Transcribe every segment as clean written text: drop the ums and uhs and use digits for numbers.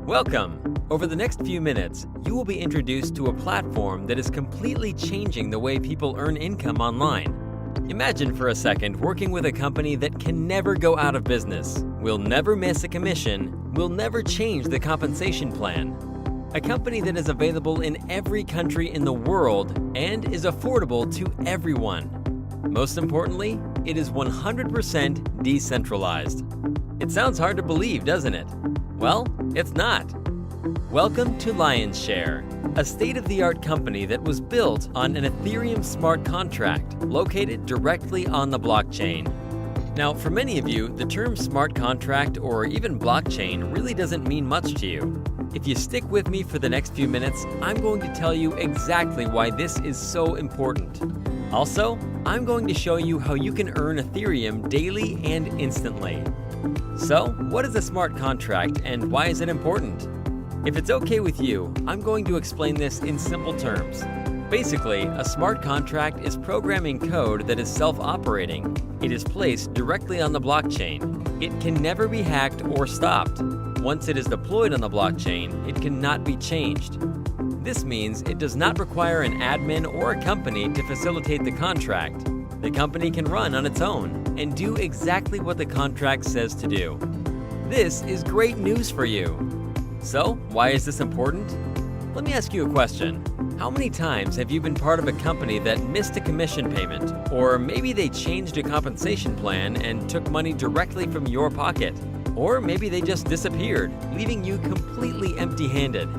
Welcome! Over the next few minutes, you will be introduced to a platform that is completely changing the way people earn income online. Imagine for a second working with a company that can never go out of business, will never miss a commission, will never change the compensation plan. A company that is available in every country in the world and is affordable to everyone. Most importantly, it is 100% decentralized. It sounds hard to believe, doesn't it? Well, it's not. Welcome to Lionshare, a state-of-the-art company that was built on an Ethereum smart contract located directly on the blockchain. Now, for many of you, the term smart contract or even blockchain really doesn't mean much to you. If you stick with me for the next few minutes, I'm going to tell you exactly why this is so important. Also, I'm going to show you how you can earn Ethereum daily and instantly. So, what is a smart contract and why is it important? If it's okay with you, I'm going to explain this in simple terms. Basically, a smart contract is programming code that is self-operating. It is placed directly on the blockchain. It can never be hacked or stopped. Once it is deployed on the blockchain, it cannot be changed. This means it does not require an admin or a company to facilitate the contract. The company can run on its own and do exactly what the contract says to do. This is great news for you. So, why is this important? Let me ask you a question. How many times have you been part of a company that missed a commission payment? Or maybe they changed a compensation plan and took money directly from your pocket? Or maybe they just disappeared, leaving you completely empty-handed.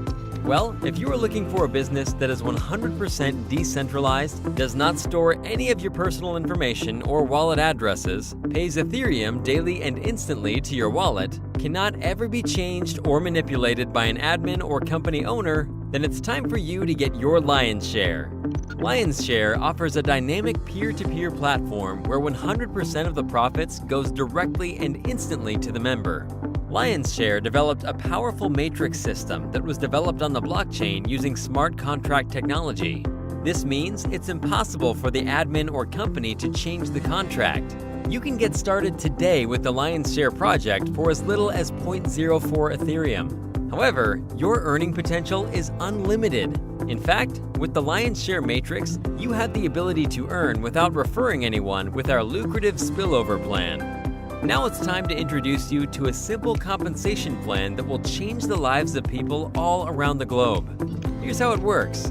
Well, if you are looking for a business that is 100% decentralized, does not store any of your personal information or wallet addresses, pays Ethereum daily and instantly to your wallet, cannot ever be changed or manipulated by an admin or company owner, then it's time for you to get your lion's share. Lion's Share offers a dynamic peer-to-peer platform where 100% of the profits goes directly and instantly to the member. Lion's Share developed a powerful matrix system that was developed on the blockchain using smart contract technology. This means it's impossible for the admin or company to change the contract. You can get started today with the Lion's Share project for as little as 0.04 Ethereum. However, your earning potential is unlimited. In fact, with the Lion's Share Matrix, you have the ability to earn without referring anyone with our lucrative spillover plan. Now it's time to introduce you to a simple compensation plan that will change the lives of people all around the globe. Here's how it works.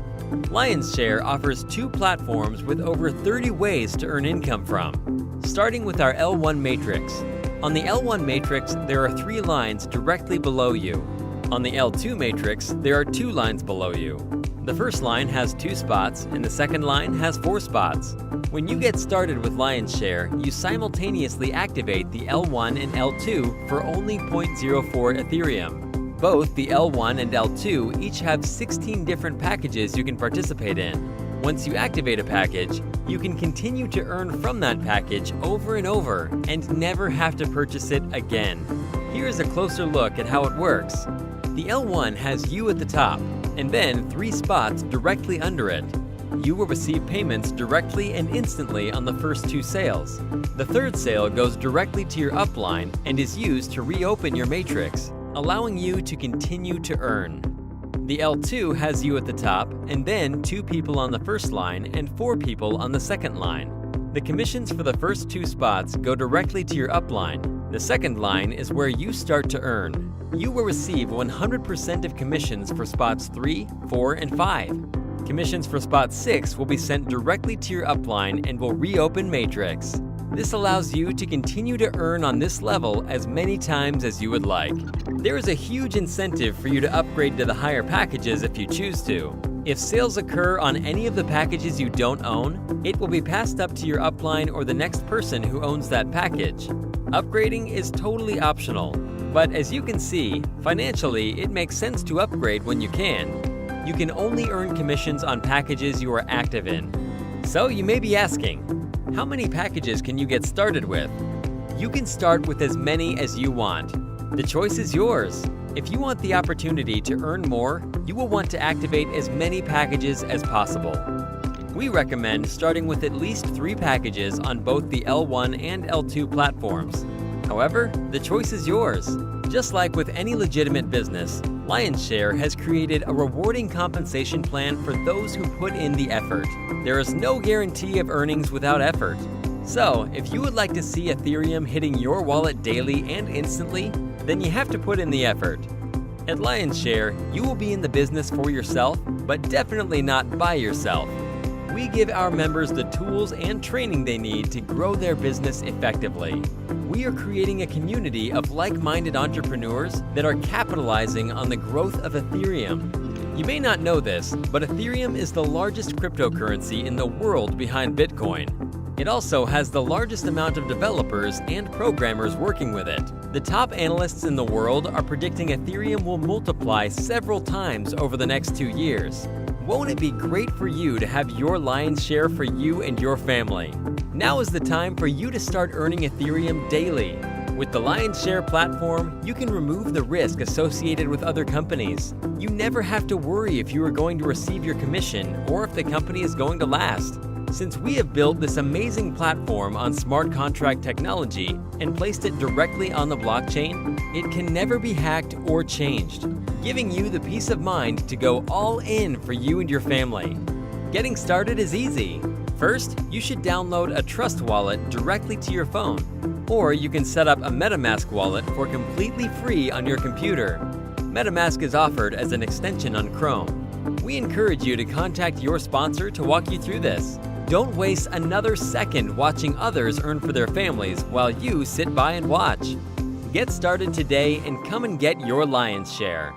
Lion's Share offers two platforms with over 30 ways to earn income from. Starting with our L1 matrix. On the L1 matrix, there are 3 lines directly below you. On the L2 matrix, there are 2 lines below you. The first line has 2 spots, and the second line has 4 spots. When you get started with Lion's Share, you simultaneously activate the L1 and L2 for only 0.04 Ethereum. Both the L1 and L2 each have 16 different packages you can participate in. Once you activate a package, you can continue to earn from that package over and over and never have to purchase it again. Here is a closer look at how it works. The L1 has you at the top, and then 3 spots directly under it. You will receive payments directly and instantly on the first 2 sales. The third sale goes directly to your upline and is used to reopen your matrix, allowing you to continue to earn. The L2 has you at the top, and then 2 people on the first line and 4 people on the second line. The commissions for the first 2 spots go directly to your upline. The second line is where you start to earn. You will receive 100% of commissions for spots 3, 4, and 5. Commissions for spot 6 will be sent directly to your upline and will reopen Matrix. This allows you to continue to earn on this level as many times as you would like. There is a huge incentive for you to upgrade to the higher packages if you choose to. If sales occur on any of the packages you don't own, it will be passed up to your upline or the next person who owns that package. Upgrading is totally optional, but as you can see, financially it makes sense to upgrade when you can. You can only earn commissions on packages you are active in. So you may be asking, how many packages can you get started with? You can start with as many as you want. The choice is yours. If you want the opportunity to earn more, you will want to activate as many packages as possible. We recommend starting with at least 3 packages on both the L1 and L2 platforms. However, the choice is yours. Just like with any legitimate business, Lionshare has created a rewarding compensation plan for those who put in the effort. There is no guarantee of earnings without effort. So, if you would like to see Ethereum hitting your wallet daily and instantly, then you have to put in the effort. At Lionshare, you will be in the business for yourself, but definitely not by yourself. We give our members the tools and training they need to grow their business effectively. We are creating a community of like-minded entrepreneurs that are capitalizing on the growth of Ethereum. You may not know this, but Ethereum is the largest cryptocurrency in the world behind Bitcoin. It also has the largest amount of developers and programmers working with it. The top analysts in the world are predicting Ethereum will multiply several times over the next 2 years. Won't it be great for you to have your lion's share for you and your family? Now is the time for you to start earning Ethereum daily. With the Lionshare platform, you can remove the risk associated with other companies. You never have to worry if you are going to receive your commission or if the company is going to last. Since we have built this amazing platform on smart contract technology and placed it directly on the blockchain, it can never be hacked or changed, giving you the peace of mind to go all in for you and your family. Getting started is easy. First, you should download a Trust wallet directly to your phone, or you can set up a MetaMask wallet for completely free on your computer. MetaMask is offered as an extension on Chrome. We encourage you to contact your sponsor to walk you through this. Don't waste another second watching others earn for their families while you sit by and watch. Get started today and come and get your lion's share.